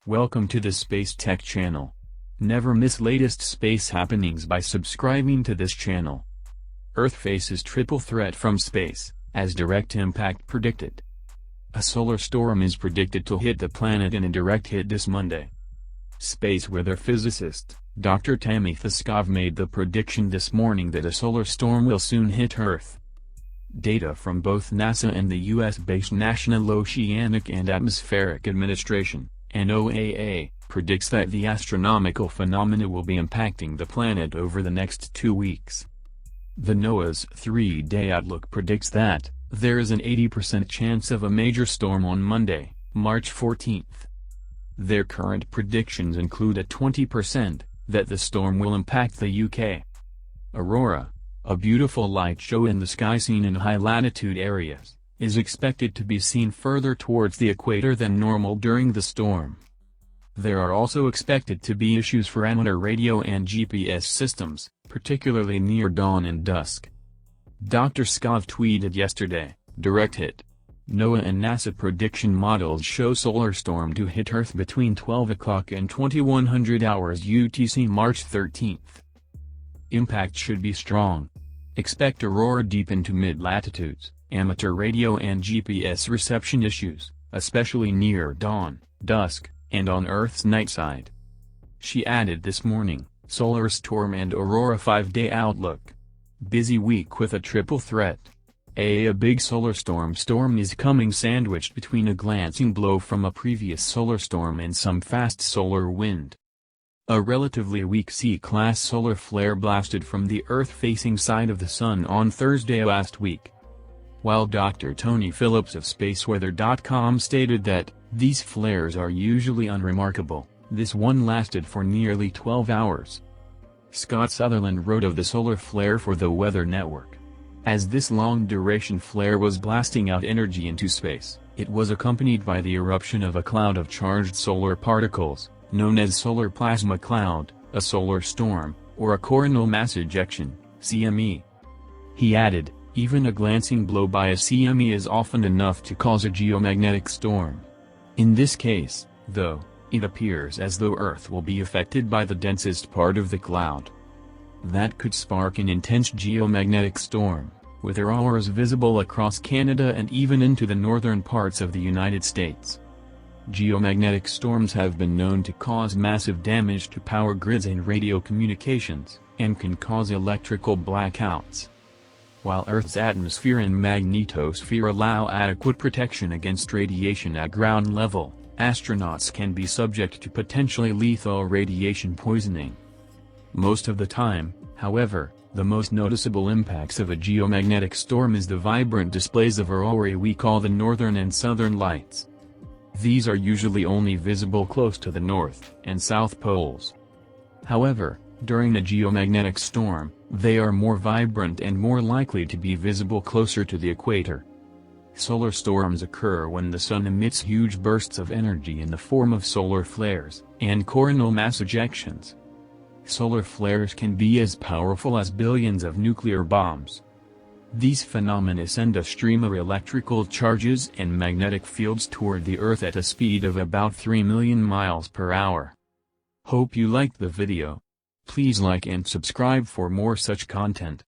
Welcome to the Space Tech channel. Never miss latest space happenings by subscribing to this channel. Earth faces triple threat from space, as direct impact predicted. A solar storm is predicted to hit the planet in a direct hit this Monday. Space weather physicist, Dr. Tammy Theskov made the prediction this morning that a solar storm will soon hit Earth. Data from both NASA and the US-based National Oceanic and Atmospheric Administration, NOAA, predicts that the astronomical phenomena will be impacting the planet over the next 2 weeks. The NOAA's 3-day outlook predicts that there is an 80% chance of a major storm on Monday, March 14th. Their current predictions include a 20% that the storm will impact the UK. Aurora, a beautiful light show in the sky seen in high-latitude areas, is expected to be seen further towards the equator than normal during the storm. There are also expected to be issues for amateur radio and GPS systems, particularly near dawn and dusk. Dr. Skov tweeted yesterday, "Direct hit. NOAA and NASA prediction models show solar storm to hit Earth between 12 o'clock and 2100 hours UTC March 13th. Impact should be strong. Expect aurora deep into mid-latitudes, amateur radio and GPS reception issues, especially near dawn, dusk, and on Earth's night side." She added this morning, "Solar storm and aurora 5-day outlook. Busy week with a triple threat. A big solar storm is coming sandwiched between a glancing blow from a previous solar storm and some fast solar wind. A relatively weak C-class solar flare blasted from the Earth-facing side of the Sun on Thursday last week." While Dr. Tony Phillips of SpaceWeather.com stated that these flares are usually unremarkable, this one lasted for nearly 12 hours. Scott Sutherland wrote of the solar flare for the Weather Network. As this long-duration flare was blasting out energy into space, it was accompanied by the eruption of a cloud of charged solar particles, known as solar plasma cloud, a solar storm, or a coronal mass ejection, CME. He added, "Even a glancing blow by a CME is often enough to cause a geomagnetic storm. In this case, though, it appears as though Earth will be affected by the densest part of the cloud. That could spark an intense geomagnetic storm, with auroras visible across Canada and even into the northern parts of the United States." Geomagnetic storms have been known to cause massive damage to power grids and radio communications, and can cause electrical blackouts. While Earth's atmosphere and magnetosphere allow adequate protection against radiation at ground level, astronauts can be subject to potentially lethal radiation poisoning. Most of the time, however, the most noticeable impacts of a geomagnetic storm is the vibrant displays of aurorae we call the northern and southern lights. These are usually only visible close to the north and south poles. However, during a geomagnetic storm, they are more vibrant and more likely to be visible closer to the equator. Solar storms occur when the Sun emits huge bursts of energy in the form of solar flares and coronal mass ejections. Solar flares can be as powerful as billions of nuclear bombs. These phenomena send a stream of electrical charges and magnetic fields toward the Earth at a speed of about 3 million miles per hour. Hope you liked the video. Please like and subscribe for more such content.